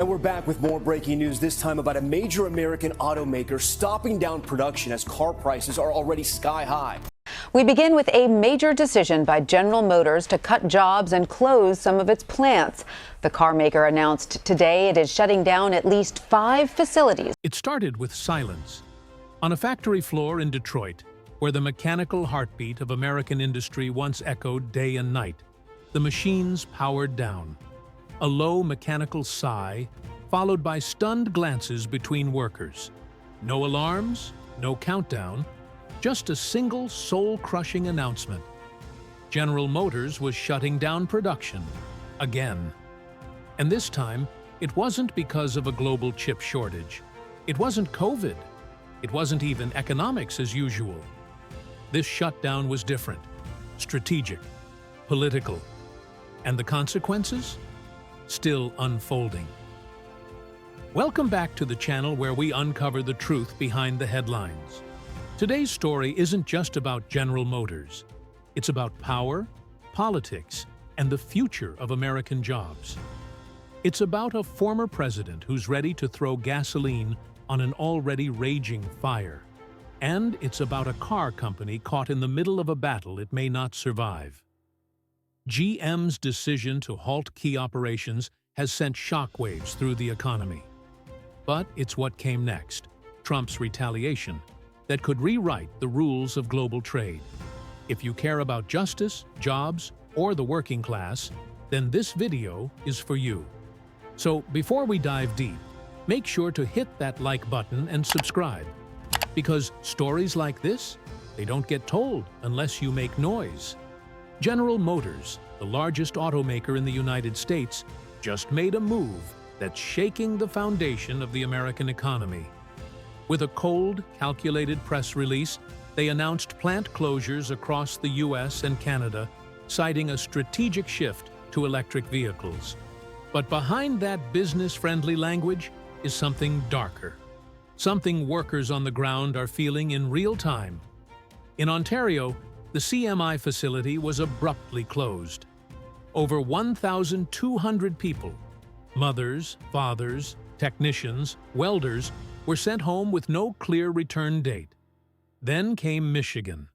And we're back with more breaking news, this time about a major American automaker stopping down production as car prices are already sky high. We begin with a major decision by General Motors to cut jobs and close some of its plants. The car maker announced today it is shutting down at least 5 facilities. It started with silence. On a factory floor in Detroit, where the mechanical heartbeat of American industry once echoed day and night, the machines powered down. A low mechanical sigh, followed by stunned glances between workers. No alarms, no countdown, just a single soul-crushing announcement. General Motors was shutting down production, again. And this time, it wasn't because of a global chip shortage. It wasn't COVID. It wasn't even economics as usual. This shutdown was different, strategic, political. And the consequences? Still unfolding. Welcome back to the channel where we uncover the truth behind the headlines. Today's story isn't just about General Motors. It's about power, politics, and the future of American jobs. It's about a former president who's ready to throw gasoline on an already raging fire. And it's about a car company caught in the middle of a battle it may not survive. GM's decision to halt key operations has sent shockwaves through the economy. But it's what came next, Trump's retaliation, that could rewrite the rules of global trade. If you care about justice, jobs, or the working class, then this video is for you. So before we dive deep, make sure to hit that like button and subscribe. Because stories like this, they don't get told unless you make noise. General Motors, the largest automaker in the United States, just made a move that's shaking the foundation of the American economy. With a cold, calculated press release, they announced plant closures across the US and Canada, citing a strategic shift to electric vehicles. But behind that business-friendly language is something darker. Something workers on the ground are feeling in real time. In Ontario, the CMI facility was abruptly closed. Over 1,200 people, mothers, fathers, technicians, welders, were sent home with no clear return date. Then came Michigan.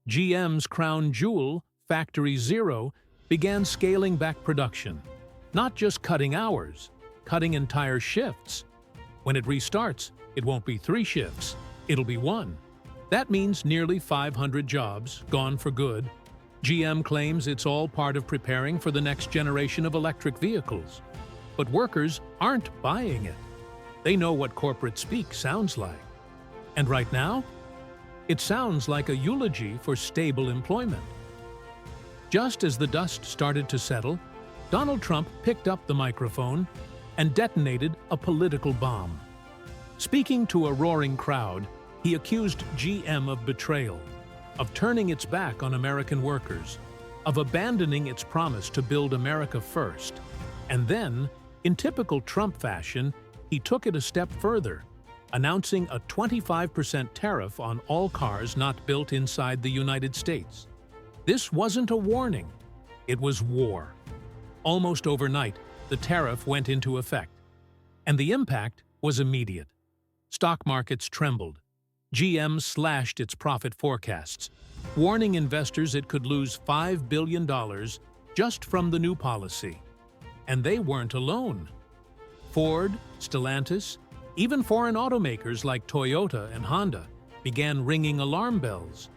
GM's crown jewel, Factory Zero, began scaling back production. Not just cutting hours, cutting entire shifts. When it restarts, it won't be 3 shifts, it'll be 1. That means nearly 500 jobs gone for good. GM claims it's all part of preparing for the next generation of electric vehicles. But workers aren't buying it. They know what corporate speak sounds like. And right now, it sounds like a eulogy for stable employment. Just as the dust started to settle, Donald Trump picked up the microphone and detonated a political bomb. Speaking to a roaring crowd, he accused GM of betrayal, of turning its back on American workers, of abandoning its promise to build America first. And then, in typical Trump fashion, he took it a step further, announcing a 25% tariff on all cars not built inside the United States. This wasn't a warning, it was war. Almost overnight, the tariff went into effect, and the impact was immediate. Stock markets trembled. GM slashed its profit forecasts, warning investors it could lose $5 billion just from the new policy. And they weren't alone. Ford, Stellantis, even foreign automakers like Toyota and Honda began ringing alarm bells.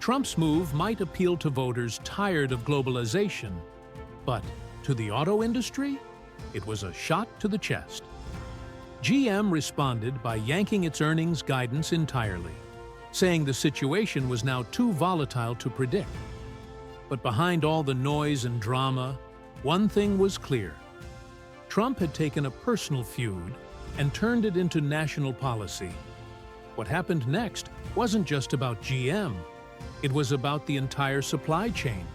Trump's move might appeal to voters tired of globalization, but to the auto industry, it was a shot to the chest. GM responded by yanking its earnings guidance entirely, saying the situation was now too volatile to predict. But behind all the noise and drama, one thing was clear. Trump had taken a personal feud and turned it into national policy. What happened next wasn't just about GM. It was about the entire supply chain.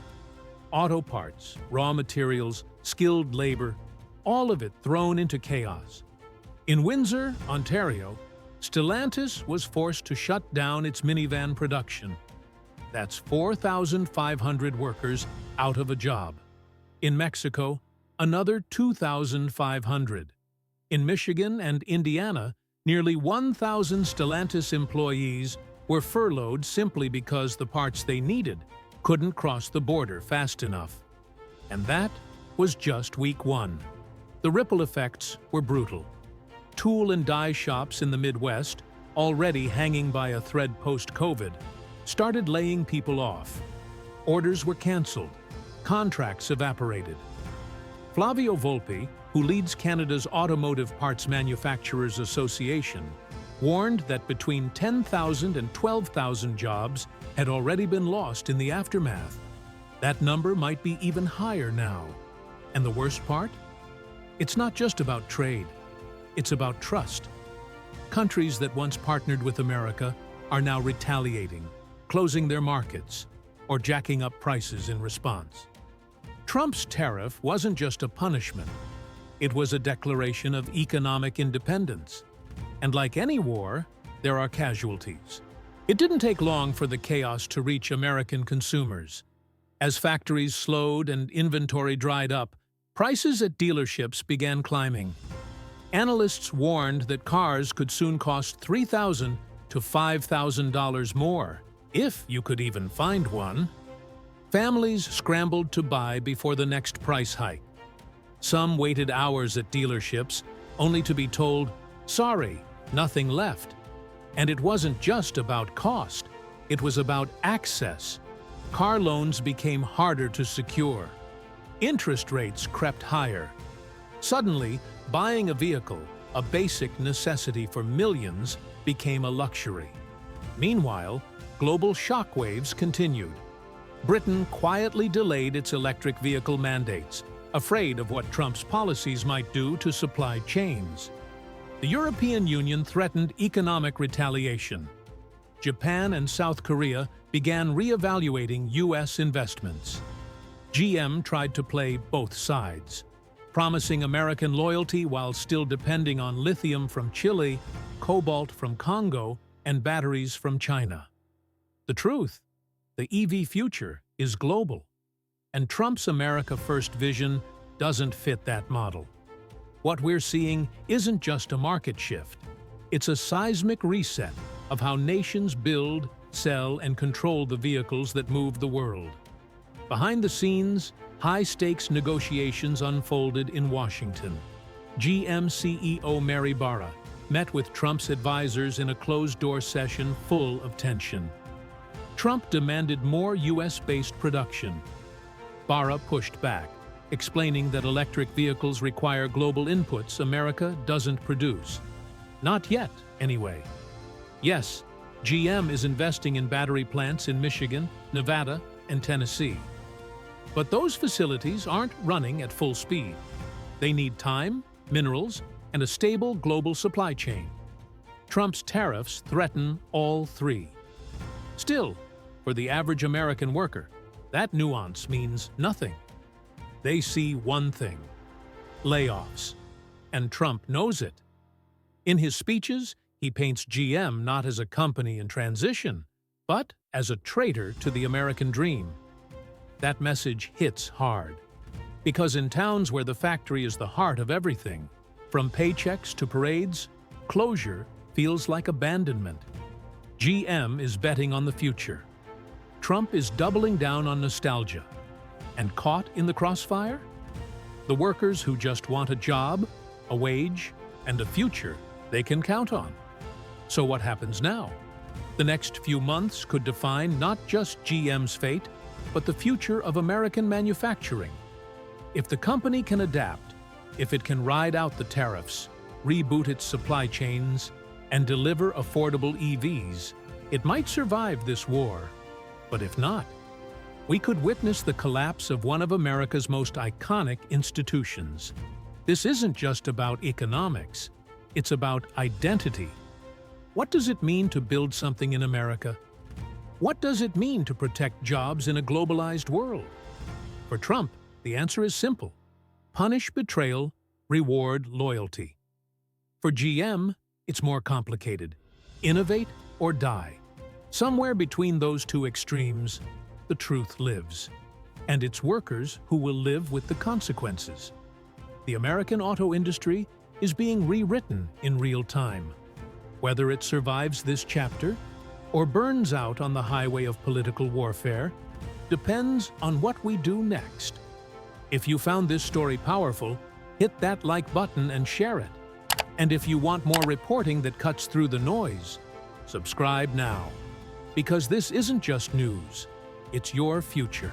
Auto parts, raw materials, skilled labor, all of it thrown into chaos. In Windsor, Ontario, Stellantis was forced to shut down its minivan production. That's 4,500 workers out of a job. In Mexico, another 2,500. In Michigan and Indiana, nearly 1,000 Stellantis employees were furloughed simply because the parts they needed couldn't cross the border fast enough. And that was just week one. The ripple effects were brutal. Tool and die shops in the Midwest, already hanging by a thread post-COVID, started laying people off. Orders were canceled. Contracts evaporated. Flavio Volpi, who leads Canada's Automotive Parts Manufacturers Association, warned that between 10,000 and 12,000 jobs had already been lost in the aftermath. That number might be even higher now. And the worst part? It's not just about trade. It's about trust. Countries that once partnered with America are now retaliating, closing their markets, or jacking up prices in response. Trump's tariff wasn't just a punishment. It was a declaration of economic independence. And like any war, there are casualties. It didn't take long for the chaos to reach American consumers. As factories slowed and inventory dried up, prices at dealerships began climbing. Analysts warned that cars could soon cost $3,000 to $5,000 more, if you could even find one. Families scrambled to buy before the next price hike. Some waited hours at dealerships, only to be told, "Sorry, nothing left." And it wasn't just about cost, it was about access. Car loans became harder to secure. Interest rates crept higher. Suddenly, buying a vehicle, a basic necessity for millions, became a luxury. Meanwhile, global shockwaves continued. Britain quietly delayed its electric vehicle mandates, afraid of what Trump's policies might do to supply chains. The European Union threatened economic retaliation. Japan and South Korea began re-evaluating U.S. investments. GM tried to play both sides, promising American loyalty while still depending on lithium from Chile, cobalt from Congo, and batteries from China. The truth: the EV future is global, and Trump's America First vision doesn't fit that model. What we're seeing isn't just a market shift. It's a seismic reset of how nations build, sell, and control the vehicles that move the world. Behind the scenes, high-stakes negotiations unfolded in Washington. GM CEO Mary Barra met with Trump's advisors in a closed-door session full of tension. Trump demanded more U.S.-based production. Barra pushed back, explaining that electric vehicles require global inputs America doesn't produce. Not yet, anyway. Yes, GM is investing in battery plants in Michigan, Nevada, and Tennessee. But those facilities aren't running at full speed. They need time, minerals, and a stable global supply chain. Trump's tariffs threaten all three. Still, for the average American worker, that nuance means nothing. They see one thing: layoffs. And Trump knows it. In his speeches, he paints GM not as a company in transition, but as a traitor to the American dream. That message hits hard. Because in towns where the factory is the heart of everything, from paychecks to parades, closure feels like abandonment. GM is betting on the future. Trump is doubling down on nostalgia. And caught in the crossfire? The workers who just want a job, a wage, and a future they can count on. So what happens now? The next few months could define not just GM's fate, but the future of American manufacturing. If the company can adapt, if it can ride out the tariffs, reboot its supply chains, and deliver affordable EVs, it might survive this war. But if not, we could witness the collapse of one of America's most iconic institutions. This isn't just about economics, it's about identity. What does it mean to build something in America? What does it mean to protect jobs in a globalized world? For Trump, the answer is simple: punish betrayal, reward loyalty. For GM, it's more complicated: innovate or die. Somewhere between those two extremes, the truth lives. And it's workers who will live with the consequences. The American auto industry is being rewritten in real time. Whether it survives this chapter or burns out on the highway of political warfare depends on what we do next. If you found this story powerful, hit that like button and share it. And if you want more reporting that cuts through the noise, subscribe now. Because this isn't just news, it's your future.